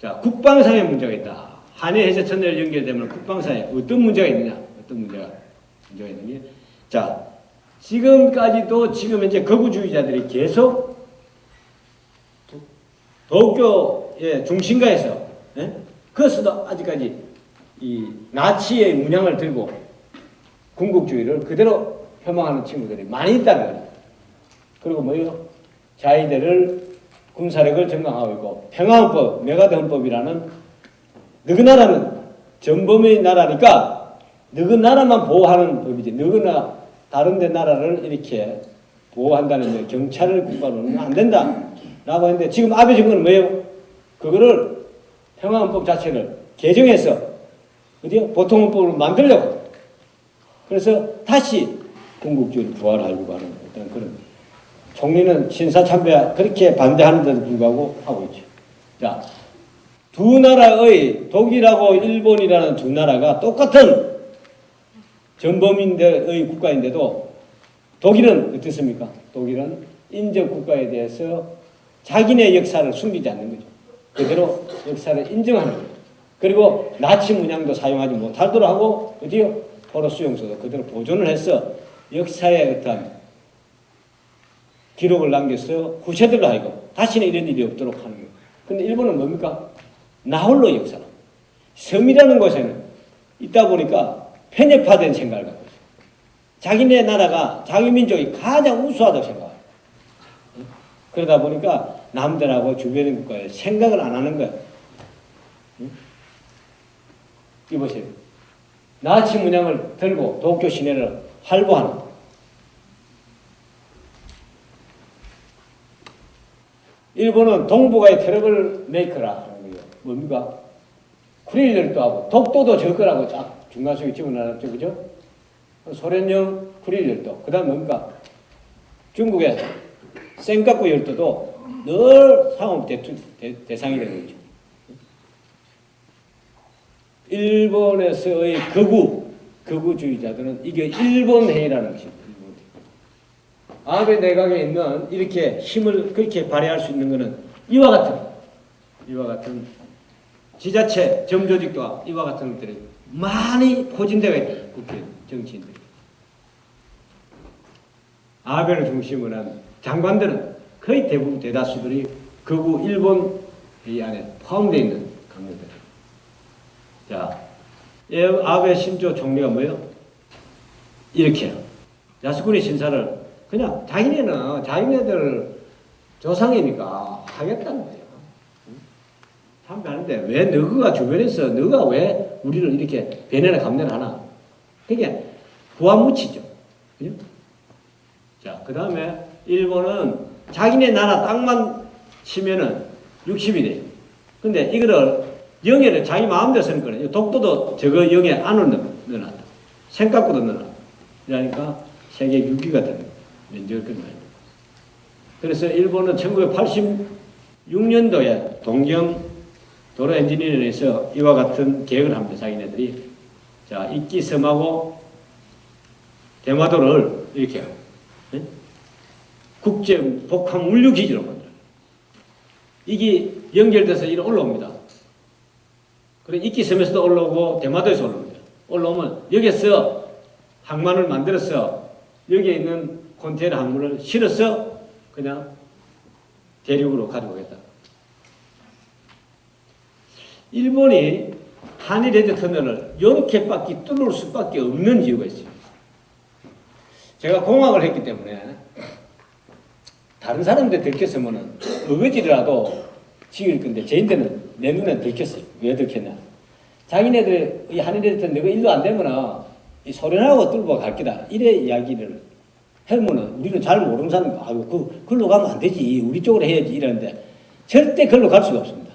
자, 국방상의 문제가 있다. 한일 해저 터널 연결되면 국방상에 어떤 문제가 있느냐? 어떤 문제가 있느냐? 자, 지금까지도 지금 현재 거구주의자들이 계속 도쿄의 중심가에서 그것도 아직까지 이 나치의 문양을 들고 군국주의를 그대로 폄하하는 친구들이 많이 있다는 거죠. 그리고 뭐요? 자기들을 군사력을 증강하고 있고 평화헌법, 메가드 헌법이라는 너그 나라는 전범의 나라니까 너그 나라만 보호하는 법이지 너그나 다른 데 나라를 이렇게 보호한다는 경찰을 국가로는 안 된다 라고 했는데 지금 아베 정권은 뭐예요? 그거를 평화헌법 자체를 개정해서 어디요? 보통헌법으로 만들려고 그래서 다시 군국주의를 부활하려고 하는 어떤 그런 총리는 신사참배 그렇게 반대하는데도 불구하고 하고 있죠. 자, 두 나라의 독일하고 일본이라는 두 나라가 똑같은 전범인들의 국가인데도 독일은 어떻습니까? 독일은 인접국가에 대해서 자기네 역사를 숨기지 않는 거죠. 그대로 역사를 인정하는 거죠. 그리고 나치 문양도 사용하지 못하도록 하고 어디요? 포로 수용소도 그대로 보존을 해서 역사의 어떤 기록을 남겨서 후세들로 하여금 다시는 이런 일이 없도록 하는 거예요. 근데 일본은 뭡니까? 나홀로 역사. 섬이라는 곳에는 있다 보니까 편협화된 생각을 갖고 있어요. 자기네 나라가 자기 민족이 가장 우수하다고 생각해요. 그러다 보니까 남들하고 주변의 국가에 생각을 안 하는 거예요. 이 보세요. 나치 문양을 들고 도쿄 시내를 활보하는 일본은 동북아의 트러블 메이커라 하는 거예요. 뭡니까? 쿠릴들도 하고 독도도 저거라고 쫙 중간 속에 집어넣었죠. 그죠? 소련령 쿠릴열도. 그 다음 뭡니까? 중국의 센카쿠 열도도 늘 상업 대상이 되는 거죠. 일본에서의 거구주의자들은 이게 일본해라는 것입니다. 아베 내각에 있는 이렇게 힘을 그렇게 발휘할 수 있는 것은 이와 같은 지자체, 점조직과 이와 같은 것들이 많이 포진되어 있다. 국회 정치인들이. 아베를 중심으로 한 장관들은 거의 대부분 대다수들이 거구 일본의 안에 포함되어 있는 강요들. 자, 아베 신조 총리가 뭐예요? 이렇게 야스쿠니 신사를 그냥 자기네들 조상이니까 하겠다는 거예요. 참 하는데 왜 너가 주변에서 너가 왜 우리를 이렇게 배내나 감내나 하나? 그게 부안무치죠. 그죠? 자, 그 다음에 일본은 자기네 나라 땅만 치면은 60이 돼요. 근데 이거를 영해를 자기 마음대로 쓰는 거예요. 독도도 저거 영해 안으로 넣어놨다. 생각보다 넣어놨다. 그러니까 세계 6위가 되는 거예요. 면적을 끊어야 돼요. 그래서 일본은 1986년도에 동경 도로 엔지니어링에서 이와 같은 계획을 합니다. 자기네들이. 자, 이끼섬하고 대마도를 이렇게 국제 복합 물류 기지로 만들어요. 이게 연결돼서 이리 올라옵니다. 그리고 이끼섬에서도 올라오고 대마도에서 올라옵니다. 올라오면 여기서 항만을 만들어서 여기에 있는 컨테이너 항문을 실어서 그냥 대륙으로 가져오겠다. 일본이 한일 해저 터널을 이렇게밖에 뚫을 수밖에 없는 이유가 있습니다. 제가 공학을 했기 때문에 다른 사람들 들켰으면 어거지라도 지을 건데 저희들은 내 눈에 들켰어요. 왜 들켰냐? 자기네들 이 한일 해저 터널 내가 일도 안 되면은 이 소련하고 뚫고 갈 기다. 이래 이야기를 하면은 우리는 잘 모르는 사람이 아이고 글로 가면 안 되지. 우리 쪽으로 해야지 이러는데 절대 글로 갈 수가 없습니다.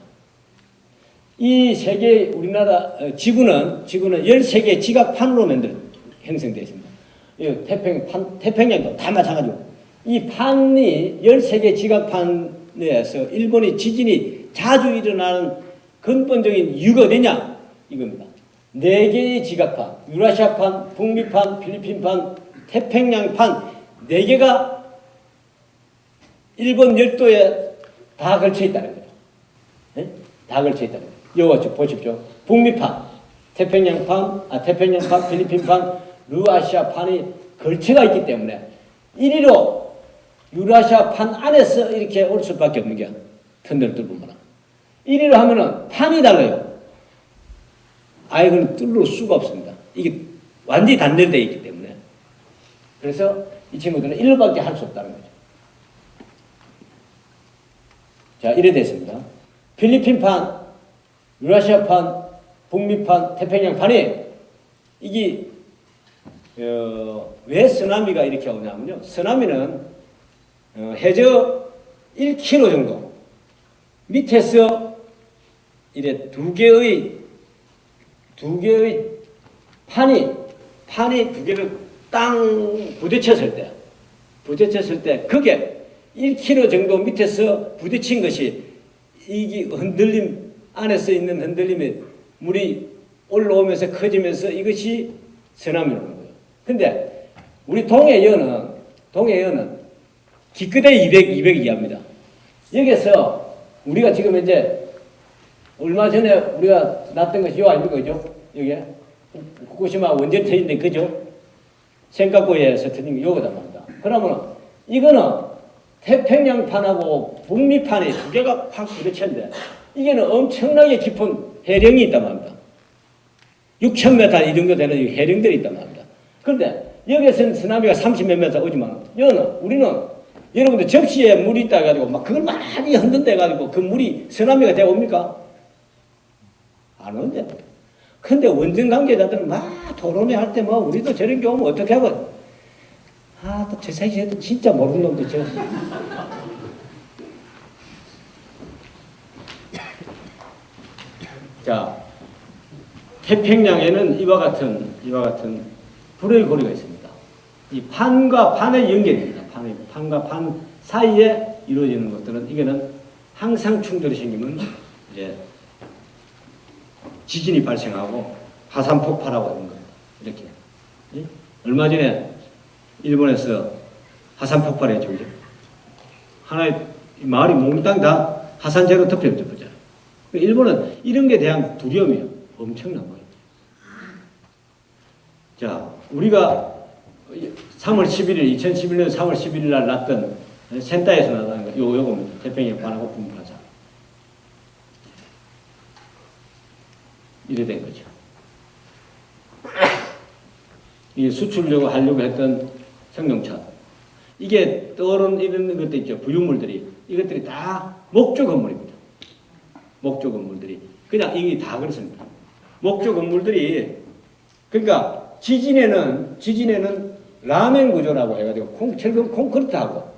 이 세계 우리나라 지구는 13개의 지각판으로 형성되어 있습니다. 태평양도 다 마찬가지고 이 판이 13개 지각판에서 일본의 지진이 자주 일어나는 근본적인 이유가 어디냐? 이겁니다. 4개의 지각판, 유라시아판, 북미판, 필리핀판, 태평양판 4개가 일본 열도에 다 걸쳐 있다는 거죠. 네? 다 걸쳐 있다. 이거 보십시오. 북미판, 태평양판, 필리핀판, 유라시아판이 걸쳐가 있기 때문에 이리로 유라시아판 안에서 이렇게 올 수밖에 없는 게 터널을 뚫으면 이리로 하면은 판이 달라요. 아예 그건 뚫을 수가 없습니다. 이게 완전히 단절되어 있기 때문에. 그래서 이 친구들은 일로밖에 할 수 없다는 거죠. 자, 이래 됐습니다. 필리핀판, 유라시아판, 북미판, 태평양판이 이게 왜 쓰나미가 이렇게 오냐면요. 쓰나미는 해저 1km 정도 밑에서 이래 두 개의 판이 두 개를 땅 부딪혔을 때 그게 1km 정도 밑에서 부딪힌 것이 이게 흔들림 안에서 있는 흔들림에 물이 올라오면서 커지면서 이것이 쓰나미로 오는 거예요. 근데 우리 동해연은 기껏해 200 이하입니다. 여기서 우리가 지금 이제 얼마 전에 우리가 났던 것이 요 아닙니까? 그죠? 여기에 후쿠시마 원전 터진데 그죠? 센카쿠에서 터진 게 요거다 말이다. 그러면 이거는 태평양판하고 북미판이 두 개가 확 부딪혔는데 이게는 엄청나게 깊은 해령이 있단 말입니다. 6,000m 이 정도 되는 해령들이 있단 말입니다. 그런데 여기에서는 쓰나미가 30몇 m 오지만 우리는 여러분들 접시에 물이 있다 해가지고 막 그걸 많이 흔든다 해가지고 그 물이 쓰나미가 되어 옵니까? 안 오는데. 근데 원전 관계자들은 막 토론회 할 때 뭐 우리도 저런 경우 어떻게 하고 또 저 새끼들 진짜 모르는 놈들 저. 자, 태평양에는 이와 같은 불의 고리가 있습니다. 이 판과 판의 연결입니다. 판과 판 사이에 이루어지는 것들은 이거는 항상 충돌이 생기면 이제 지진이 발생하고 화산 폭발하고 이런 거예요. 이렇게. 얼마 전에 일본에서 화산 폭발했죠. 하나의 마을이 몽땅 다 화산재로 덮여졌잖아요. 일본은 이런 게 대한 두려움이 엄청난 거예요. 자, 우리가 3월 11일, 2011년 3월 11일 날 났던 센타에서 나타난 거, 요겁니다. 태평양 반하고 북미파자. 이래 된 거죠. 이게 수출하려고 하려고 했던 성룡차. 이게 떠오른 이런 것도 있죠. 부유물들이. 이것들이 다 목조 건물입니다. 목조 건물들이. 그냥 이게 다 그렇습니다. 목조 건물들이, 그러니까 지진에는 라멘 구조라고 해가지고 철근 콘크리트하고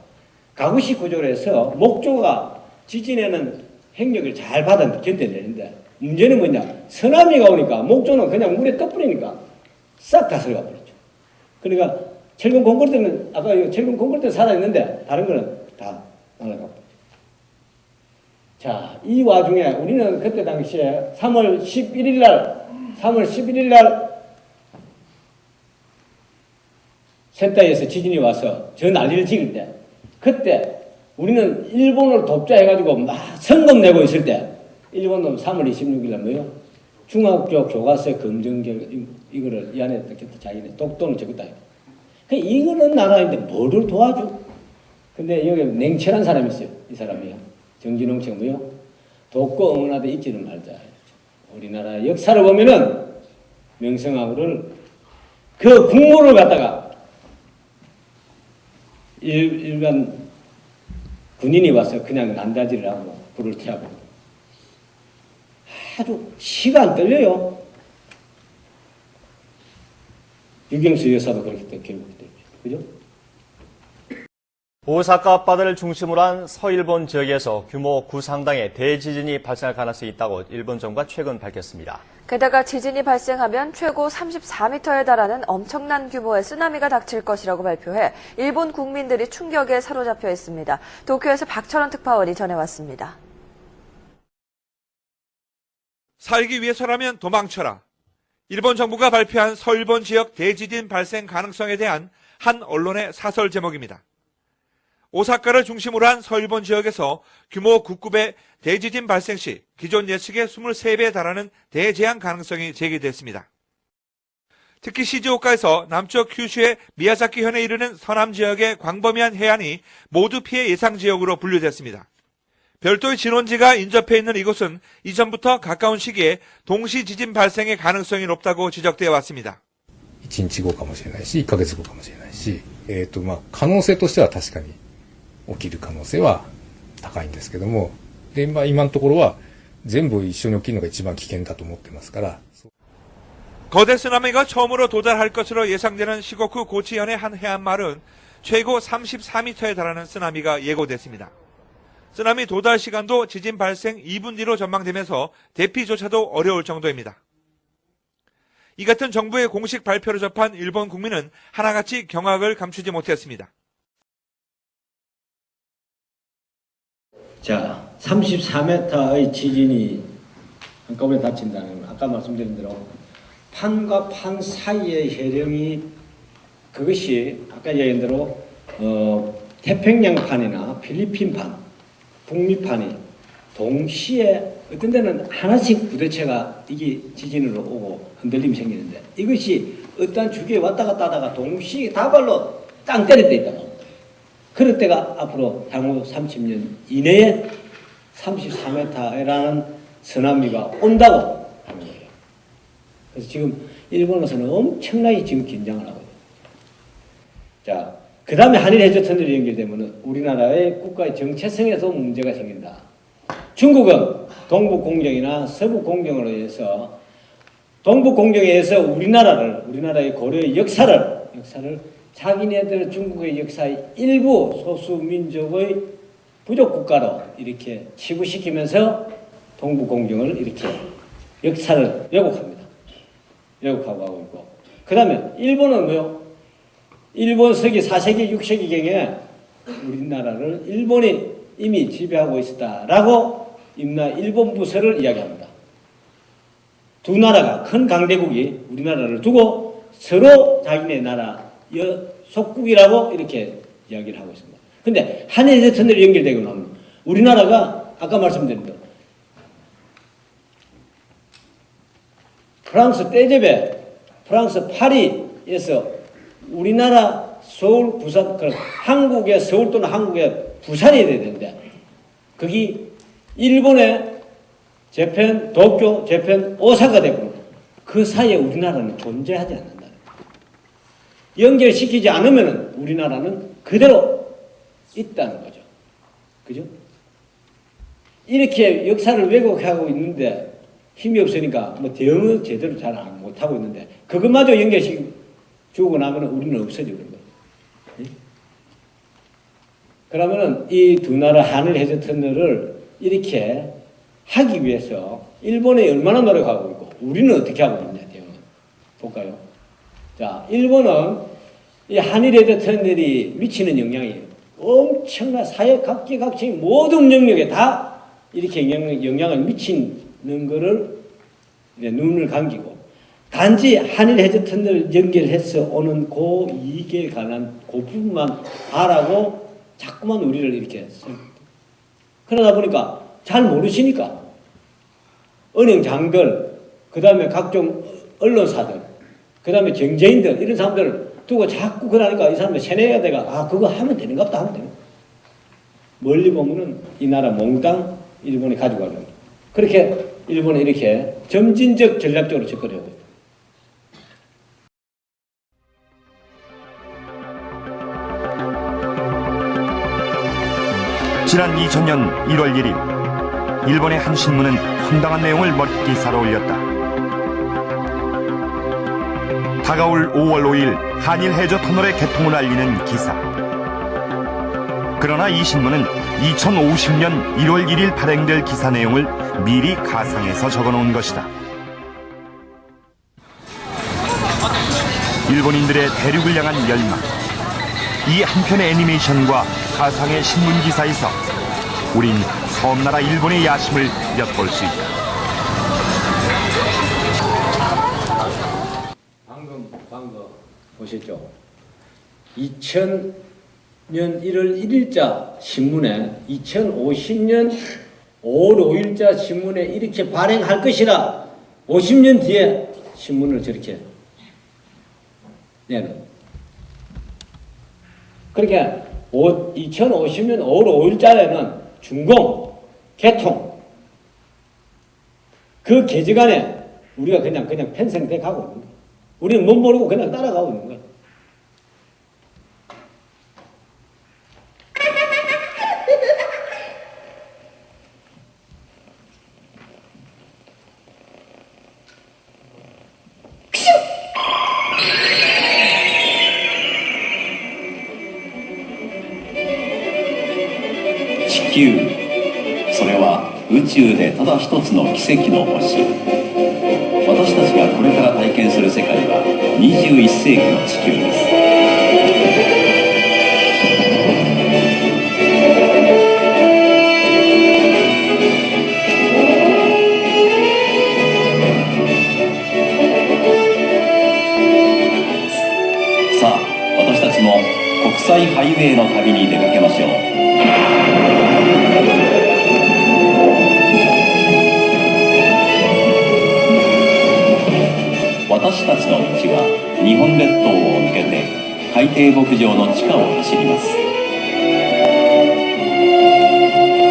가구식 구조로 해서 목조가 지진에는 행력을 잘 받아 견뎌내는데 문제는 뭐냐. 쓰나미가 오니까 목조는 그냥 물에 떠버리니까 싹 다 들어가 버렸죠. 그러니까 철근 콘크리트는 아까 철근 콘크리트는 살아있는데 다른 거는 다 날아가 버렸죠. 자, 이 와중에 우리는 그때 당시에 3월 11일 날 센터에서 지진이 와서 저 난리를 지을 때 그때 우리는 일본을 돕자해가지고 막 성금 내고 있을 때 일본은 3월 26일 날 뭐요? 중학교 교과서 검정 이거를 이 안에 자기네 독도는 적었다. 이거는 나라인데 뭐를 도와줘? 근데 여기 냉철한 사람이 있어요. 이 사람이요. 정진홍 씨 뭐요? 돕고 응원하되 잊지는 말자. 우리나라 역사를 보면은 명성황후를 그 국물을 갖다가 일반 군인이 와서 그냥 난다지를 하고 불을 태우고 아주 시가 안 떨려요. 유경수 여사도 그렇게 결국됐죠. 그죠? 오사카 앞바다를 중심으로 한 서일본 지역에서 규모 9 상당의 대지진이 발생할 가능성이 있다고 일본 정부가 최근 밝혔습니다. 게다가 지진이 발생하면 최고 34m에 달하는 엄청난 규모의 쓰나미가 닥칠 것이라고 발표해 일본 국민들이 충격에 사로잡혀 있습니다. 도쿄에서 박철원 특파원이 전해왔습니다. 살기 위해서라면 도망쳐라. 일본 정부가 발표한 서일본 지역 대지진 발생 가능성에 대한 한 언론의 사설 제목입니다. 오사카를 중심으로 한 서일본 지역에서 규모 9급의 대지진 발생 시 기존 예측의 23배에 달하는 대재앙 가능성이 제기됐습니다. 특히 시즈오카에서 남쪽 큐슈의 미야자키현에 이르는 서남 지역의 광범위한 해안이 모두 피해 예상 지역으로 분류됐습니다. 별도의 진원지가 인접해 있는 이곳은 이전부터 가까운 시기에 동시 지진 발생의 가능성이 높다고 지적되어 왔습니다. 1日後かもしれないし、1ヶ月後かもしれないし、可能性としては確かに起きる可能性は高いんですけども、で、今のところは全部一緒に起きるのが一番危険だと思ってますから。 거대 쓰나미가 처음으로 도달할 것으로 예상되는 시고쿠 고치현의 한 해안마을은 최고 34m에 달하는 쓰나미가 예고됐습니다. 쓰나미 도달 시간도 지진 발생 2분 뒤로 전망되면서 대피조차도 어려울 정도입니다. 이 같은 정부의 공식 발표를 접한 일본 국민은 하나같이 경악을 감추지 못했습니다. 자, 34m의 지진이 한꺼번에 닥친다는 건 아까 말씀드린 대로 판과 판 사이의 해령이 그것이 아까 얘기한 대로 태평양판이나 필리핀판, 북미판이 동시에 어떤 데는 하나씩 부대체가 이게 지진으로 오고 흔들림이 생기는데 이것이 어떤 주기에 왔다 갔다 하다가 동시에 다발로 땅 때릴 때 있다고. 그럴 때가 앞으로 향후 30년 이내에 34m라는 쓰나미가 온다고 하는 거예요. 그래서 지금 일본에서는 엄청나게 지금 긴장을 하고 있어요. 자, 그 다음에 한일 해저 터널이 연결되면 우리나라의 국가의 정체성에도 문제가 생긴다. 중국은 동북 공정이나 서북 공정으로 해서 동북 공정에 의해서 우리나라의 고려의 역사를 자기네들 중국의 역사의 일부 소수 민족의 부족 국가로 이렇게 치부시키면서 동북 공정을 이렇게 역사를 왜곡합니다. 왜곡하고 하고 있고. 그 다음에 일본은 뭐요? 일본 서기 4세기, 6세기경에 우리나라를 일본이 이미 지배하고 있었다라고 일본 부서를 이야기합니다. 두 나라가 큰 강대국이 우리나라를 두고 서로 자기네 나라 속국이라고 이렇게 이야기를 하고 있습니다. 근데 한일 터널이 연결되고 나면 우리나라가 아까 말씀드린 대로 프랑스 떼제베, 프랑스 파리에서 우리나라 서울, 부산, 한국의 서울 또는 한국의 부산이 돼야 되는데 거기 일본의 재팬 도쿄, 재팬 오사카 되고 그 사이에 우리나라는 존재하지 않는다. 연결시키지 않으면 우리나라는 그대로 있다는 거죠. 그죠? 이렇게 역사를 왜곡하고 있는데 힘이 없으니까 뭐 대응을 제대로 잘 못하고 있는데 그것마저 연결시키고 나면 우리는 없어지는 거예요. 그러면은 이 두 나라 한일 해저 터널을 이렇게 하기 위해서 일본이 얼마나 노력하고 있고 우리는 어떻게 하고 있냐 대응은 볼까요? 자, 일본은 이 한일 해저 터널이 미치는 영향이 엄청나 사회 각계각층 모든 영역에 다 이렇게 영향을 미치는 거를 이제 눈을 감기고 단지 한일 해저 터널 연결해서 오는 그 이익에 관한 그 부분만 하라고 자꾸만 우리를 이렇게 그러다 보니까 잘 모르시니까 은행장들 그 다음에 각종 언론사들 그 다음에 경제인들 이런 사람들을 두고 자꾸 그러니까 이 사람들 세뇌가 돼가 그거 하면 되는가 보다 하면 되는 멀리 보면은 이 나라 몽땅 일본이 가지고 가는 그렇게 일본이 이렇게 점진적 전략적으로 접근하고 있다. 지난 2000년 1월 1일 일본의 한 신문은 황당한 내용을 멋기사로 올렸다. 다가올 5월 5일 한일 해저 터널의 개통을 알리는 기사. 그러나 이 신문은 2050년 1월 1일 발행될 기사 내용을 미리 가상해서 적어놓은 것이다. 일본인들의 대륙을 향한 열망. 이 한편의 애니메이션과 가상의 신문 기사에서 우린 섬나라 일본의 야심을 엿볼 수 있다. 방금 보셨죠? 2050년 1월 1일자 신문에 2050년 5월 5일자 신문에 이렇게 발행할 것이라 50년 뒤에 신문을 저렇게 내는. 그러니까 2050년 5월 5일자에는 준공, 개통 그 계기간에 우리가 그냥 편성돼 가고 있는 거야. 우리는 못 모르고 그냥 따라가고 있는 거야.地球、それは宇宙でただ一つの奇跡の星。私たちがこれから体験する世界は21世紀の地球です。さあ、私たちも国際ハイウェイの旅に出かけましょう。私たちの道は日本列島を抜けて海底牧場の地下を走ります。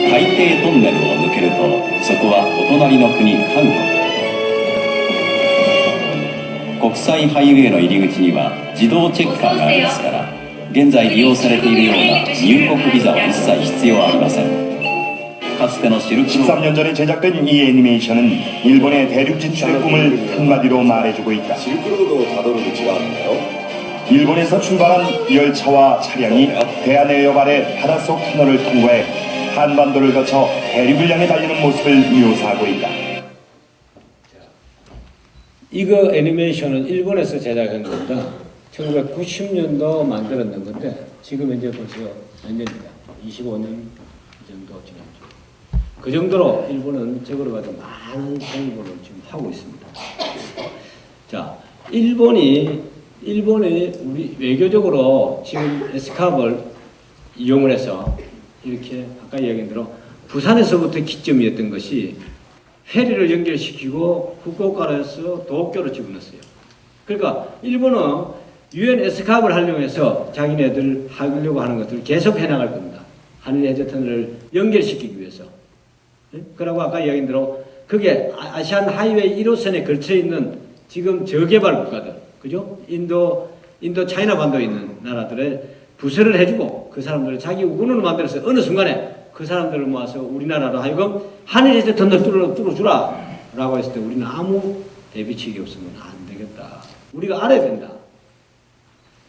海底トンネルを抜けるとそこはお隣の国韓国。国際ハイウェイの入り口には自動チェッカーがありますから、現在利用されているような入国ビザは一切必要ありません。かつてのシルクロード 13년 전에 제작된 이 애니메이션은 일본의 대륙 진출의 꿈을 한마디로 말해주고 있다. 일본에서 출발한 열차와 차량이 대한해협 아래 바닷속 터널을 통과해 한반도를 거쳐 대륙을 향해 달리는 모습을 묘사하고 있다. 이거 애니메이션은 일본에서 제작한 겁니다. 1990년도 만들었는 건데 지금 이제 벌써 몇 년이다. 25년 정도 지났죠. 그 정도로 일본은 저거로 가지고 많은 공부를 지금 하고 있습니다. 자, 일본이 우리 외교적으로 지금 에스캅을 이용을 해서 이렇게 아까 이야기한 대로 부산에서부터 기점이었던 것이 페리를 연결시키고 후쿠오카로 해서 도쿄로 집어넣었어요. 그러니까 일본은 유엔 에스캅을 활용해서 자기네들 하려고 하는 것들을 계속 해나갈 겁니다. 한일 해저터널을 연결시키기 위해서. 그러고 아까 이야기한 대로 그게 아시안 하이웨이 1호선에 걸쳐 있는 지금 저개발 국가들, 그죠? 인도 차이나 반도에 있는 나라들의 부서를 해주고 그 사람들을 자기 우군으로 만들어서 어느 순간에 그 사람들을 모아서 우리나라로 하여금 한일 해저터널 뚫어주라 라고 했을 때 우리는 아무 대비책이 없으면 안 되겠다. 우리가 알아야 된다.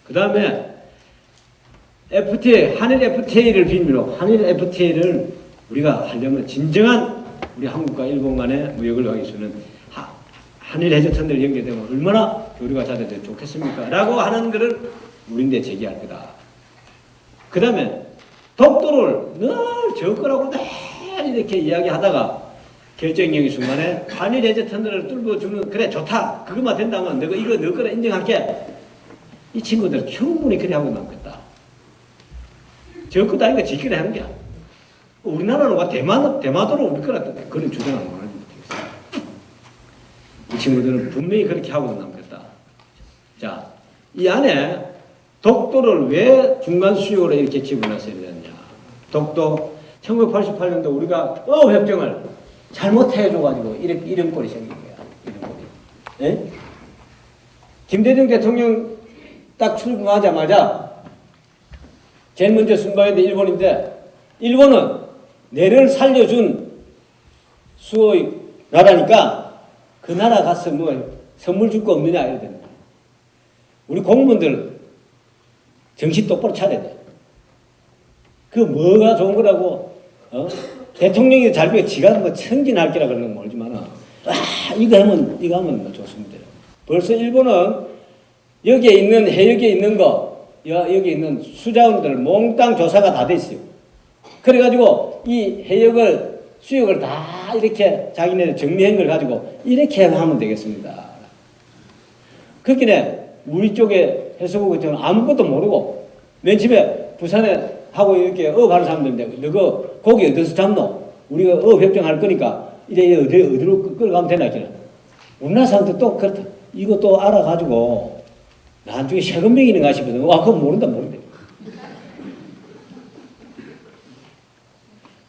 그 다음에 FTA, 한일 FTA를 빌미로 한일 FTA를 우리가 하려면 진정한 우리 한국과 일본 간의 무역을 하기 위해서는 한일 해저터널 연결되면 얼마나 교류가 잘 되면 좋겠습니까? 라고 하는 것을 우리인데 제기할 거다. 그 다음에 독도를 늘 저 거라고 늘 이렇게 이야기하다가 결정적인 순간에 한일 해저터널을 뚫어주면 그래 좋다. 그것만 된다면 내가 이거 너 거라 인정할게. 이 친구들 충분히 그래 하고 남겠다. 저 것도 아니까 지키려 하는 게야. 우리나라는 와 대마도로 우리 거라 그런 주장하는 거야. 이 친구들은 분명히 그렇게 하고 남겠다. 자, 이 안에 독도를 왜 중간 수역으로 이렇게 집어넣었어야 되느냐. 독도 1988년도 우리가 협정을 잘못해줘가지고 이런 꼴이 생긴 거야. 이런 꼴이. 예? 김대중 대통령 딱 출국하자마자 제일 먼저 순방한 게 일본인데 일본은 내를 살려준 수호의 나라니까 그 나라 가서 뭐 선물 줄 거 없느냐 이래야 된다. 우리 공무원들 정신 똑바로 차려야 돼. 그 뭐가 좋은 거라고 대통령이 잘 배워 지가 뭐 천진할 기라 그러는 건 모르지만 이거 하면 뭐 좋습니다. 벌써 일본은 여기에 있는 해역에 있는 거 여기 있는 수자원들 몽땅 조사가 다 돼 있어요. 그래가지고 이 해역을 수역을 다 이렇게 자기네 정리한 걸 가지고 이렇게 하면 되겠습니다. 그렇게 우리 쪽에 해수부 같은 아무것도 모르고 맨 처음에 부산에 하고 이렇게 어업하는 사람들인데 너가 고기 어디서 잡노? 우리가 어업 협정할 거니까 이제 어디로 끌어가면 되나 했잖아. 우리나라 사람들 또 그렇다. 이거 또 알아가지고 나중에 세금 매기는가 싶거든. 와, 그거 모른다.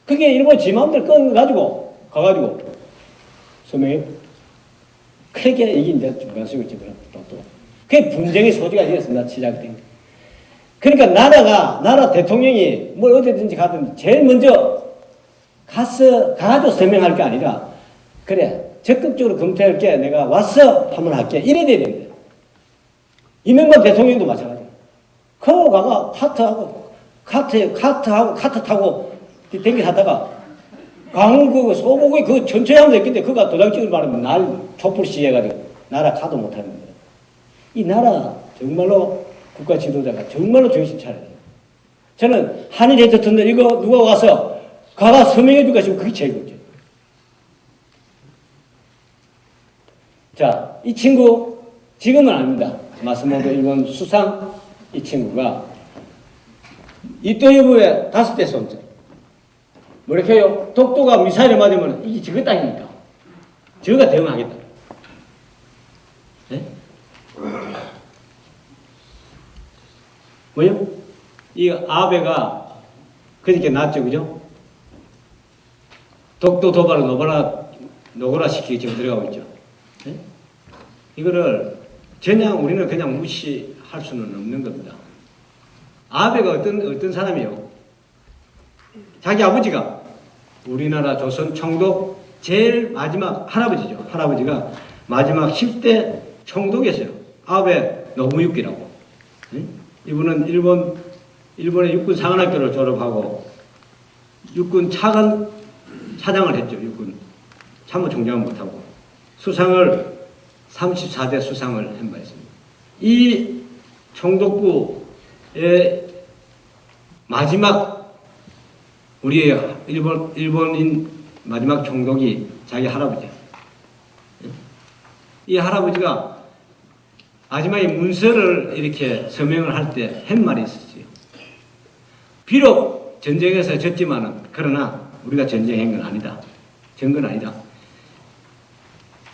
그게 일본 지 마음대로 끊어가지고 가가지고 서명해. 그렇게 이게 이제 중간식을 집어넣어. 그게 분쟁의 소지가 되었습니다. 시작된. 그러니까 나라 대통령이 뭘 어디든지 가든 제일 먼저 가가지고 서명할 게 아니라 그래 적극적으로 검토할게 내가 왔어 한번 할게 이래야 되는데 이명박 대통령도 마찬가지야. 그거 가가 카트 타고 댕기 하다가 강우 소고기 그 전체 하면 됐겠는데 그가 도장 찍을 말하면 날 촛불 시해가지고 나라 가도 못하는 거야. 이 나라 정말로 국가 지도자가 정말로 정신 차려야 돼요. 저는 한일 헤드 터널 이거 누가 와서 가가 서명해 줄까 싶으면 그게 제일 문제예요. 자, 이 친구 지금은 아닙니다. 마스모토 일본 수상 이 친구가 이토유부에 5대 쏜죠. 뭐렇게 해요? 독도가 미사일을 맞으면 이게 저거 땅이니까 저거가 대응하겠다. 네? 뭐요? 이 아베가 그렇게 났죠, 그죠? 독도 도발을 노거라 시키기 지금 들어가고 있죠. 네? 이거를 우리는 그냥 무시할 수는 없는 겁니다. 아베가 어떤 사람이요? 자기 아버지가 우리나라 조선 총독 제일 마지막 할아버지죠. 할아버지가 마지막 10대 총독이었어요. 아베 노부유키라고. 네? 이분은 일본의 육군 사관학교를 졸업하고 육군 차장을 했죠. 육군 참모총장은 못하고 수상을 34대 수상을 한 바 있습니다. 이 총독부의 마지막 우리의 일본인 마지막 총독이 자기 할아버지야. 이 할아버지가 마지막에 문서를 이렇게 서명을 할 때 한 말이 있었어요. 비록 전쟁에서 졌지만은 그러나 우리가 전쟁한 건 아니다. 전 건 아니다.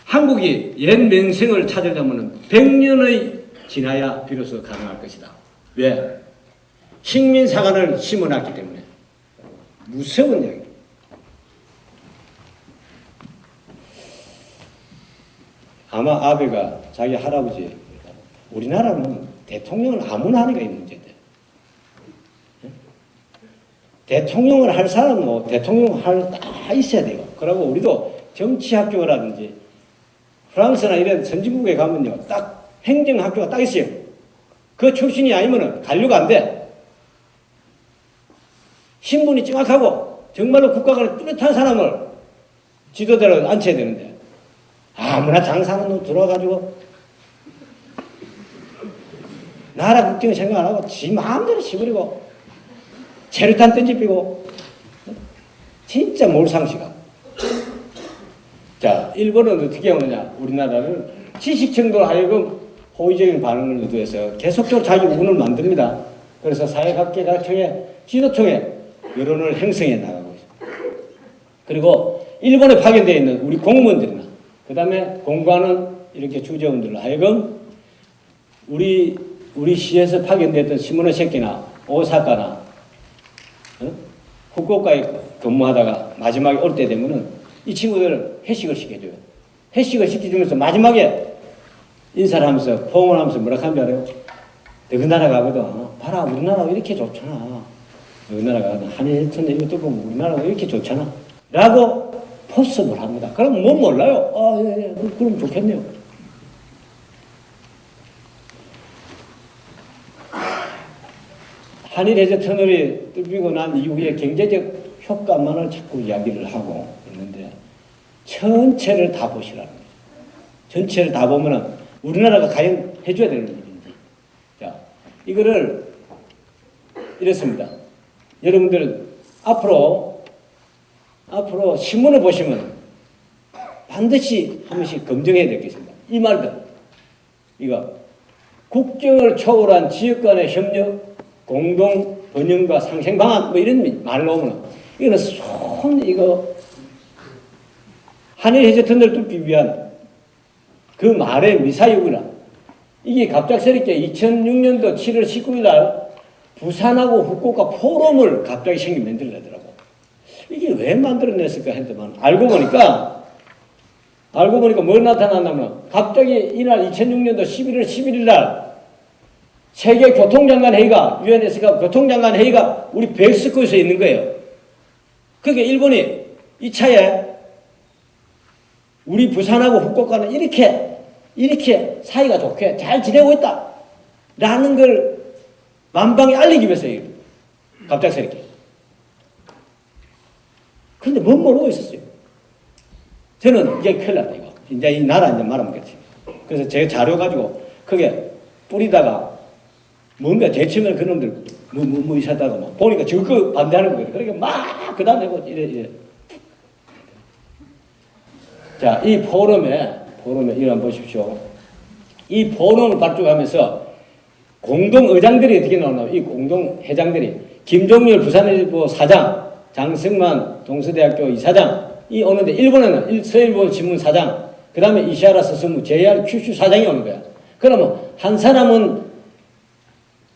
한국이 옛 명성을 찾으려면 100년의 지나야 비로소 가능할 것이다. 왜? 식민사관을 심어놨기 때문에. 무서운 이야기. 아마 아베가 자기 할아버지 우리나라는 대통령을 아무나 하는 게 문제인데 대통령을 할 사람은 대통령을 다 있어야 돼요. 그리고 우리도 정치학교라든지 프랑스나 이런 선진국에 가면요 딱 행정학교가 딱 있어요. 그 출신이 아니면은 관료가 안 돼. 신분이 정확하고 정말로 국가관에 뚜렷한 사람을 지도자로 앉혀야 되는데 아무나 장사하는 놈 들어와가지고 나라 국정 생각 안 하고 지 마음대로 시부리고 체류탄 던지피고 진짜 몰상식하고. 자, 일본은 어떻게 하느냐? 우리나라를 지식층도 하여금 호의적인 반응을 유도해서 계속적으로 자기 운을 만듭니다. 그래서 사회각계각층의 지도층에 여론을 형성해 나가고 있습니다. 그리고 일본에 파견되어 있는 우리 공무원들이나 그 다음에 공부하는 이렇게 주재원들로 하여금 우리 시에서 파견됐던 시모노세키나 오사카나 후쿠오카에 근무하다가 마지막에 올 때 되면은 이 친구들 회식을 시켜줘요. 회식을 시켜주면서 마지막에 인사를 하면서 포옹을 하면서 뭐라 하는 줄 알아요? 너희 나라 가거든. 봐라 우리나라가 이렇게 좋잖아. 너희 나라가 한일 천대 이것도 보면 우리나라가 이렇게 좋잖아. 라고 포섭을 합니다. 그럼 뭐 몰라요? 예, 그럼 좋겠네요. 한일 해저 터널이 뚫리고 난 이후에 경제적 효과만을 자꾸 이야기를 하고 있는데 전체를 다 보시라는 거죠. 전체를 다 보면은 우리나라가 과연 해줘야 되는 일인지. 자, 이거를 이렇습니다. 여러분들 앞으로 신문을 보시면 반드시 한 번씩 검증해야 되겠습니다. 이 말들. 이거 국경을 초월한 지역 간의 협력, 공동 번영과 상생 방안 뭐 이런 말로 오면 이거는 이거 한일 해저 터널을 뚫기 위한 그 말의 미사유구나. 이게 갑작스럽게 2006년도 7월 19일 날 부산하고 후쿠오카 포럼을 갑자기 생겨 만들어내더라고. 이게 왜 만들어냈을까 했더만 알고 보니까 뭘 나타났냐면 갑자기 이날 2006년도 11월 11일 날 세계 교통장관 회의가 UNSC가 교통장관 회의가 우리 백스코에서 있는 거예요. 그게 일본이 이 차에 우리 부산하고 후쿠오카는 이렇게 사이가 좋게 잘 지내고 있다 라는 걸 만방에 알리기 위해서요. 갑작스럽게. 그런데 못 모르고 있었어요. 저는 이제 큰일 났다 이거. 이제 이 나라 이제 말하면 그렇지. 그래서 제 자료 가지고 크게 뿌리다가 뭔가 대치면 그놈들 뭐 이사다가 막 보니까 저거 반대하는 거예요. 그러니까 막 그 다음에 이래. 자, 이 포럼에 이거 한번 보십시오. 이 포럼을 발족하면서 공동의장들이 어떻게 나오나? 이 공동회장들이 김종렬 부산일보 사장, 장승만 동서대학교 이사장 이 오는데 일본에는 서일본 신문 사장, 그 다음에 이시하라 스스무 JR 큐슈 사장이 오는 거야. 그러면 한 사람은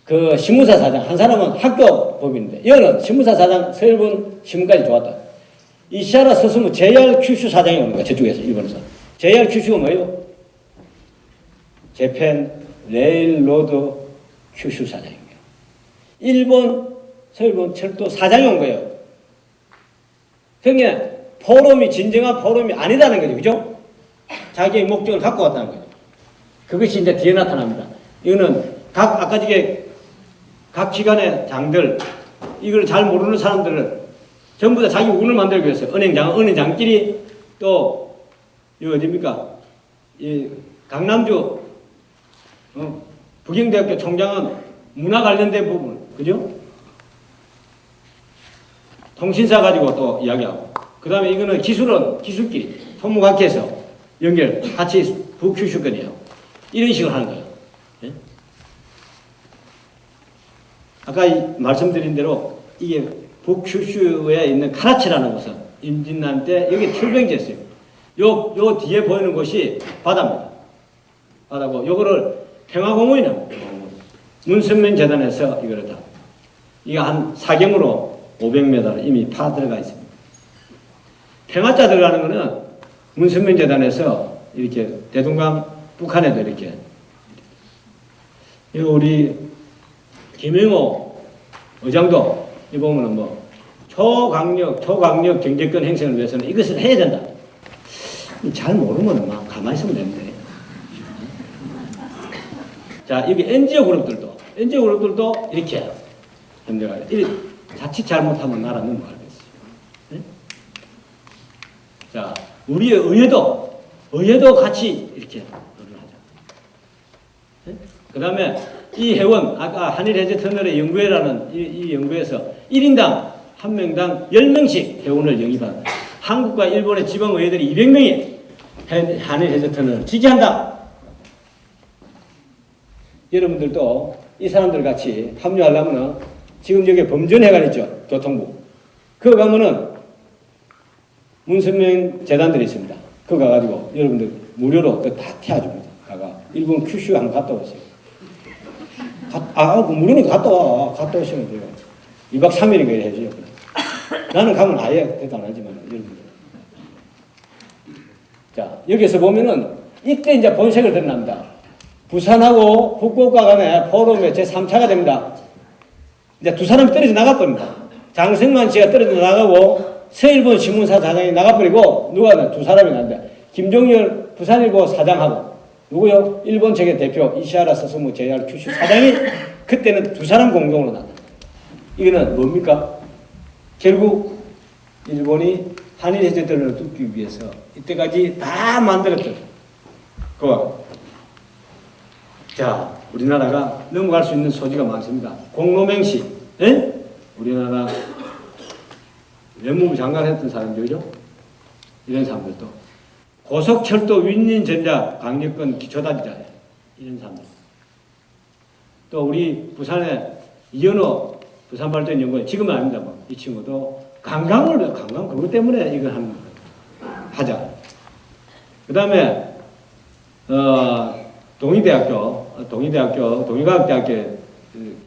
그 신문사 사장, 한 사람은 학교 법인인데 이거는 신문사 사장 서일본 신문까지 좋았다. 이시하라 스스무 JR 큐슈 사장이 오는 거야. 저쪽에서 일본에서. JR 큐슈가 뭐예요? 재팬 레일로드 큐슈 사장입니다. 일본 서일본 철도 사장이 온 거예요. 그러니까 포럼이 진정한 포럼이 아니다는 거죠. 그죠? 자기의 목적을 갖고 왔다는 거죠. 그것이 이제 뒤에 나타납니다. 이거는 아까 저게 각 기관의 장들, 이걸 잘 모르는 사람들은 전부 다 자기 운을 만들기 위해서 은행장끼리 또, 이거 어딥니까? 이 강남주, 북경대학교 총장은 문화 관련된 부분, 그죠? 통신사 가지고 또 이야기하고. 그 다음에 이거는 기술끼리, 토목학회에서 연결, 같이 북큐슈권이에요. 이런 식으로 하는 거예요. 네? 아까 말씀드린 대로 이게 북큐슈에 있는 카라치라는 곳은 임진왜란 때 여기 출병지였어요. 요 뒤에 보이는 곳이 바다입니다. 바다고 요거를 평화공원이라고 문선명 재단에서 이거를 다 이거 한 사경으로 500m 이미 파 들어가 있습니다. 평화자 들어가는 거는 문선명 재단에서 이렇게 대동강 북한에도 이렇게 이거 우리 김영호 의장도 이 보면은 뭐 초강력 경제권 행성을 위해서는 이것을 해야 된다. 잘 모르면 막 가만히 있으면 되는데. 자, 여기 NGO 그룹들도 이렇게 협력하려. 이렇게 자칫 잘못하면 나라 넘어가겠어요. 네? 자, 우리의 의회도 같이 이렇게 노력을 하자. 네? 그 다음에 이 회원, 아까 한일해저터널의 연구회라는 이 연구에서 1인당 한 명당 10명씩 회원을 영입한다. 한국과 일본의 지방의회들이 200명이 한일해저터널을 지지한다. 여러분들도 이 사람들 같이 합류하려면 지금 여기 범전회관 있죠. 교통부. 그거 가면은 문선명 재단들이 있습니다. 그거 가가지고 여러분들 무료로 그거 다 태워줍니다. 일본 큐슈 한번 갔다 오세요. 무료니까 갔다 오시면 돼요. 2박 3일인가 해야죠. 나는 가면 아예 대도 안 하지만, 여러분들. 자, 여기서 보면은, 이때 이제 본색을 드러납니다. 부산하고 후쿠오카 간에 포럼에 제3차가 됩니다. 이제 두 사람이 떨어져 나가버립니다. 장승만 씨가 떨어져 나가고, 서일본 신문사 사장이 나가버리고, 누가 두 사람이 나는데, 김종렬 부산일보 사장하고, 누구요? 일본 측의 대표 이시하라 스스무 JR 큐슈 사장이 그때는 두 사람 공동으로 나왔다. 이거는 뭡니까? 결국 일본이 한일해저터널을 뚫기 위해서 이때까지 다 만들었던 그거. 자, 우리나라가 넘어갈 수 있는 소지가 많습니다. 공로맹씨, 에? 우리나라 외무부 장관 했던 사람들이죠. 이런 사람들도. 고속철도 윈린전자 강력권 기초단지자예요. 이런 사람들. 또 우리 부산에 이현호 부산발전연구원 지금은 아닙니다. 이 친구도 관광 그것 때문에 이걸 하자. 그 다음에 동의과학대학교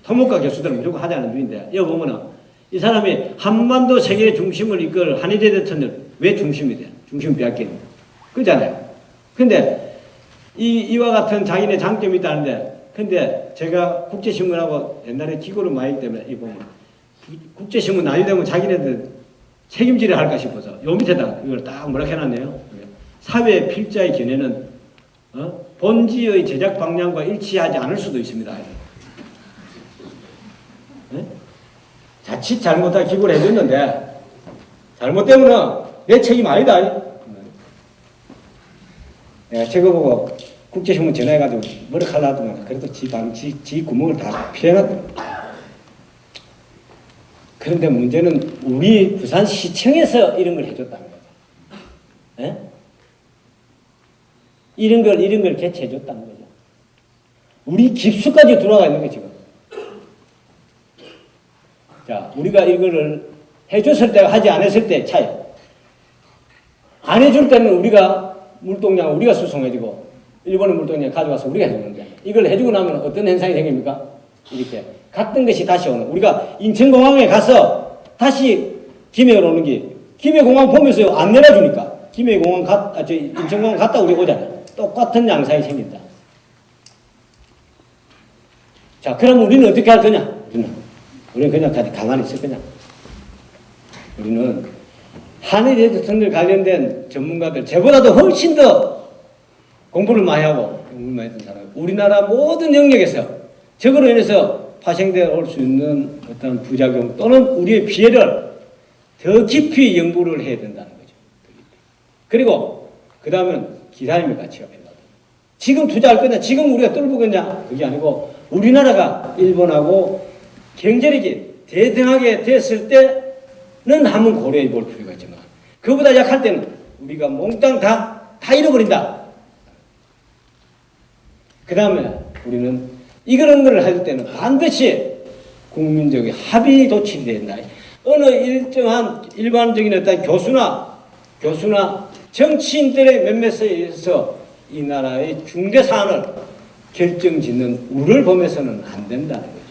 토목과 교수들은 무조건 하자는 주인데 여기 보면은 이 사람이 한반도 세계의 중심을 이끌 한일대대 터널 왜 중심이 돼? 중심 비학기는 그잖아요. 근데 이와 같은 자기네 장점이 있다는데 근데 제가 국제신문하고 옛날에 기고를 많이 했기 때문에 이 보면 국제신문 나이 되면 자기네들 책임지려 할까 싶어서 요 밑에다 이걸 딱 뭐라 해놨네요. 사회 필자의 견해는 본지의 제작 방향과 일치하지 않을 수도 있습니다. 네? 자칫 잘못한 기고를 해줬는데 잘못되면 내 책임 아니다. 내가 저거 보고 국제신문 전화해가지고 뭐라 하려더만 그래도 지 구멍을 다 피해놨더만. 그런데 문제는 우리 부산시청에서 이런 걸 해줬다는 거죠. 예? 이런 걸 개최해줬다는 거죠. 우리 깊숙까지 들어가 있는 게 지금. 자, 우리가 이거를 해줬을 때와 하지 않았을 때 차이. 안 해줄 때는 우리가 물동량을 우리가 수송해주고 일본의 물동량 가져와서 우리가 해주는데 이걸 해주고 나면 어떤 현상이 생깁니까? 이렇게 같은 것이 다시 오는. 우리가 인천공항에 가서 다시 김해로 오는 게 김해공항 보면서 안 내려주니까 인천공항 갔다 우리 오잖아요. 똑같은 양상이 생긴다. 자, 그럼 우리는 어떻게 할 거냐? 우리는 그냥 가만히 있을 거냐? 우리는 한일대전을 관련된 전문가들 저보다도 훨씬 더 공부를 많이 하고 했던 사람. 우리나라 모든 영역에서 저거로 인해서 파생되어 올 수 있는 어떤 부작용 또는 우리의 피해를 더 깊이 연구를 해야 된다는 거죠. 그리고 그 다음은 기다림의 가치가 필요하다. 지금 투자할 거냐? 지금 우리가 뚫보겠냐? 그게 아니고 우리나라가 일본하고 경제력이 대등하게 됐을 때는 한번 고려해 볼 필요가 있지만 그보다 약할 때는 우리가 몽땅 다 잃어버린다. 그 다음에 우리는 이런 걸 할 때는 반드시 국민적인 합의 도출이 된다. 어느 일정한 일반적인 어떤 교수나 정치인들의 몇몇에 의해서 이 나라의 중대 사안을 결정짓는 우를 범해서는 안 된다는 거예요.